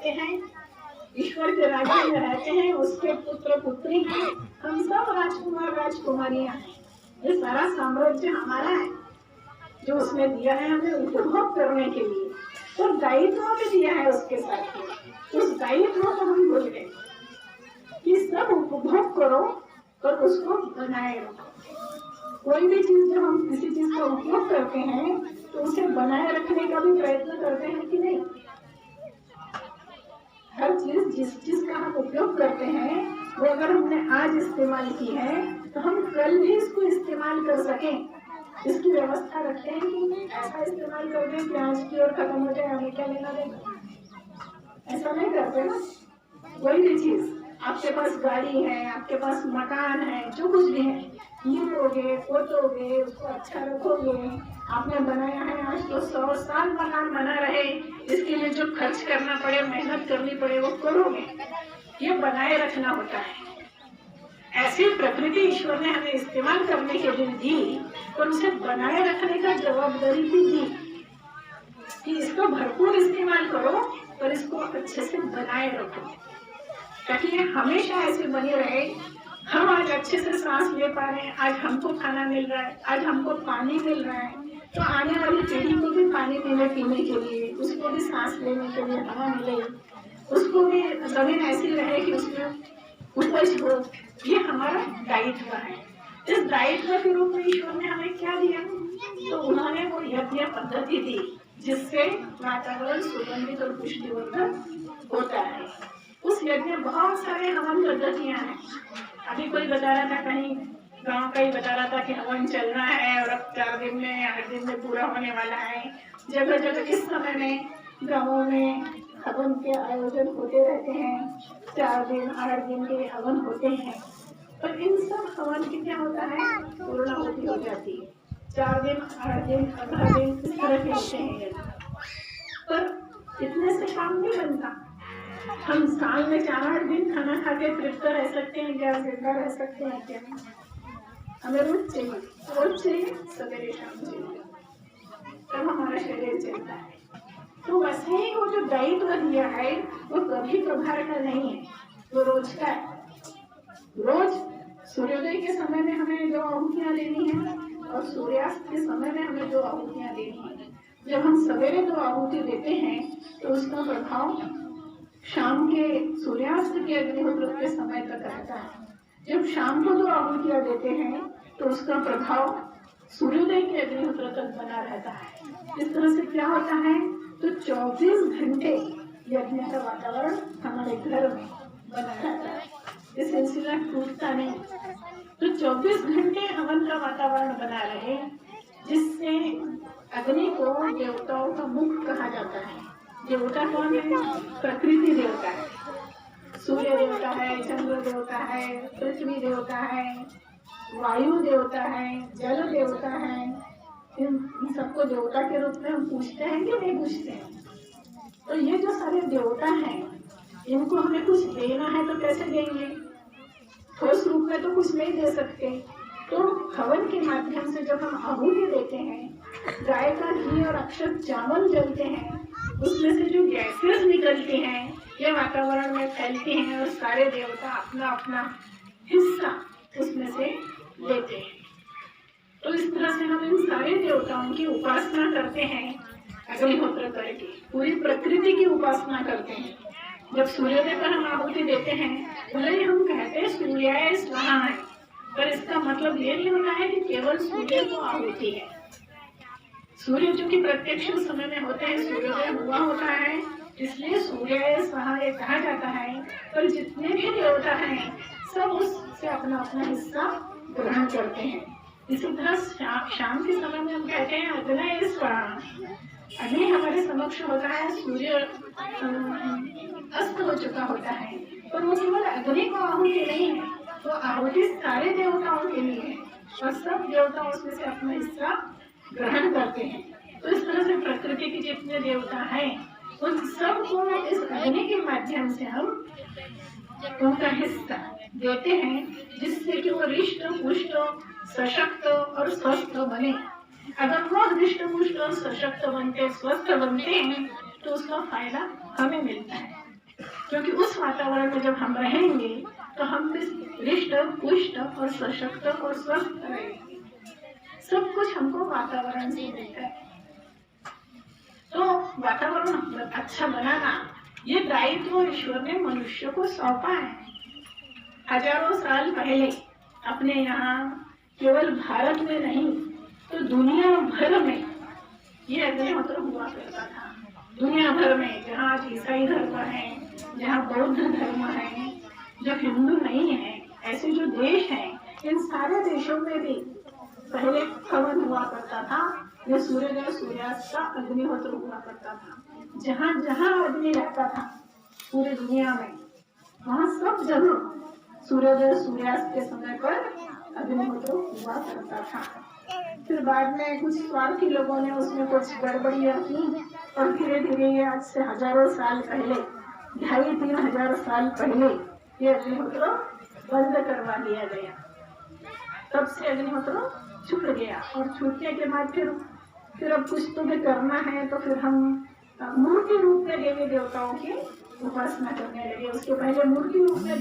रहते हैं, ईश्वर के राज्य में रहते हैं, उसके पुत्र पुत्री हैं, हम सब राजकुमार राजकुमारियां हैं। ये सारा साम्राज्य हमारा है जो उसने दिया है हमें उपभोग करने के लिए, तो दायित्व भी दिया है उसके साथ। उस दायित्व को हम भूल गए कि सब उपभोग करो और उसको बनाए रखो। कोई भी चीज जब हम किसी चीज का उपयोग करते हैं तो उसे बनाए रखने का भी प्रयत्न करते हैं कि नहीं। हर चीज जिस चीज का हम उपयोग करते हैं वो अगर हमने आज इस्तेमाल की है तो हम कल भी इसको इस्तेमाल कर सकें, इसकी व्यवस्था रखते हैं कि ऐसा इस्तेमाल करते हैं कि आज की और खत्म हो जाए, हमें क्या लेना देना। ऐसा नहीं करते ना। कोई भी चीज, आपके पास गाड़ी है, आपके पास मकान है, जो कुछ भी है, लिपोगे पोतोगे, उसको अच्छा रखोगे। आपने बनाया है, आज तो 100 साल मकान बना रहे, इसके लिए जो खर्च करना पड़े, मेहनत करनी पड़े, वो करोगे। ये बनाए रखना होता है। ऐसी प्रकृति ईश्वर ने हमें इस्तेमाल करने के लिए दी और उसे बनाए रखने का जवाबदारी भी दी कि इसको भरपूर इस्तेमाल करो और इसको अच्छे से बनाए रखो ताकि ये हमेशा ऐसे बने रहे। हम आज अच्छे से सांस ले पा रहे हैं, आज हमको खाना मिल रहा है, आज हमको पानी मिल रहा है, तो आने वाली पीढ़ी को भी पानी मिले पीने के लिए, उसको भी सांस लेने के लिए हवा मिले, उसको भी जमीन ऐसी रहे कि उसमें उपज हो। ये हमारा दायित्व है। इस दायित्व के रूप में ईश्वर ने हमें क्या दिया, तो उन्होंने वो यज्ञ पद्धति दी जिससे वातावरण सुगंधित और पुष्टिवर्धक होता है। उस यज्ञ में बहुत सारे हवन पद्धतियां हैं। अभी कोई बता रहा था, कहीं गांव का ही बता रहा था कि हवन चल रहा है और अब 4 दिन में 8 दिन में पूरा होने वाला है। जगह जगह इस समय में गाँवों में हवन के आयोजन होते रहते हैं। 4 दिन 8 दिन के हवन होते हैं, पर इन सब हवन की क्या होता है, पूर्णाहुति हो जाती है। 4 दिन 8 दिन 15 दिन इस तरह के होते हैं, पर इतने से काम नहीं बनता। हम साल में 4-8 दिन खाना खा के तृप्त रह सकते हैं क्या, जिंदा रह सकते हैं क्या? हमें रोज चाहिए, सवेरे शाम चाहिए, तब हमारा शरीर चलता है। तो वैसे ही वो जो दायित्व दिया है वो कभी प्रभार का नहीं है, वो रोज का है। रोज सूर्योदय के समय में हमें जो आहुतियां देनी है और सूर्यास्त के समय में हमें जो आहुतियां देनी है। जब हम सवेरे 2 आहुति देते हैं तो उसका प्रभाव शाम के सूर्यास्त के अग्निहोत्र के समय तक रहता है। जब शाम को 2 आहुतियां देते हैं तो उसका प्रभाव सूर्योदय के अग्निहोत्र तक बना रहता है। इस तरह से क्या होता है, तो 24 घंटे यज्ञ का वातावरण हमारे घर में बना रहता है। ये सिलसिला टूटता नहीं। तो 24 घंटे हवन का वातावरण बना रहे, जिससे अग्नि को देवताओं का मुख कहा जाता है। देवता कौन है? प्रकृति देवता है। सूर्य देवता है, चंद्र देवता है, पृथ्वी देवता है, वायु देवता है, जल देवता है। इन सबको देवता के रूप में हम पूछते हैं कि नहीं पूछते हैं? तो ये जो सारे देवता हैं, इनको हमें कुछ देना है तो कैसे देंगे? ठोस रूप में तो कुछ नहीं दे सकते। तो हवन के माध्यम से जब हम आहुति देते हैं, गाय का घी और अक्षत चावल जलते हैं, उसमें से जो गैसेस निकलती हैं ये वातावरण में फैलती हैं और सारे देवता अपना अपना हिस्सा उसमें से लेते हैं। तो इस तरह से हम इन सारे देवताओं की उपासना करते हैं। अग्निहोत्र करके पूरी प्रकृति की उपासना करते हैं। जब सूर्योदय पर हम आहुति देते हैं, भले ही हम कहते हैं सूर्याय स्वाहा है, पर इसका मतलब ये नहीं होता है कि केवल सूर्य को आहुति है। सूर्य जो कि प्रत्यक्ष समय में होते हैं, सूर्योदय हुआ होता है, इसलिए सूर्याय स्वाहा ये कहा जाता है। पर जितने भी देवता हैं सब उससे अपना अपना हिस्सा ग्रहण करते हैं। इसी तरह शाम के समय में हम कहते हैं अग्नय स्वाहा। अग्नि हमारे समक्ष होता है, सूर्य अस्त हो चुका होता है, पर वो केवल अग्नि को आहुति नहीं है, वो आहुति सारे देवताओं के लिए है और सब देवता उसमें से अपना हिस्सा ग्रहण करते हैं। तो इस तरह से प्रकृति के जितने देवता हैं उन सबको इस अग्नि के माध्यम से हम उनका हिस्सा देते हैं, जिससे कि वो हृष्ट पुष्ट सशक्त और स्वस्थ बने। अगर वो हृष्ट पुष्ट और सशक्त बनते, स्वस्थ बनते हैं, तो उसका फायदा हमें मिलता है। क्योंकि उस वातावरण में जब हम रहेंगे तो हम हृष्ट पुष्ट और सशक्त और स्वस्थ रहेंगे। सब कुछ हमको वातावरण से मिलता है। तो वातावरण अच्छा बनाना ये दायित्व ईश्वर ने मनुष्य को सौंपा है। हजारों साल पहले अपने यहाँ केवल भारत में नहीं तो दुनिया भर में ये अग्निहोत्र हुआ करता था। दुनिया भर में जहाँ आज ईसाई धर्म है, जहाँ बौद्ध धर्म है, जो हिंदू नहीं है, ऐसे जो देश हैं, इन सारे देशों में भी पहले हवन हुआ करता था। ये सूर्योदय सूर्यास्त का अग्निहोत्र हुआ करता था। जहाँ जहाँ अग्नि लगता था पूरी दुनिया में, वहाँ सब जगह सूर्योदय सूर्यास्त के समय पर अग्निहोत्र हुआ करता था। फिर बाद में कुछ स्वार्थी लोगों ने उसमें कुछ गड़बड़ियाँ की और धीरे धीरे ये आज से हजारों साल पहले, 2,500-3 हजार साल पहले ये अग्निहोत्र बंद करवा दिया गया। तब से अग्निहोत्र छूट गया और छूटने के बाद फिर अब कुछ तो भी करना है तो फिर हम मूर्ति रूप में देवी देवताओं की उपासना करने लगे। उसके पहले मूर्ति रूप में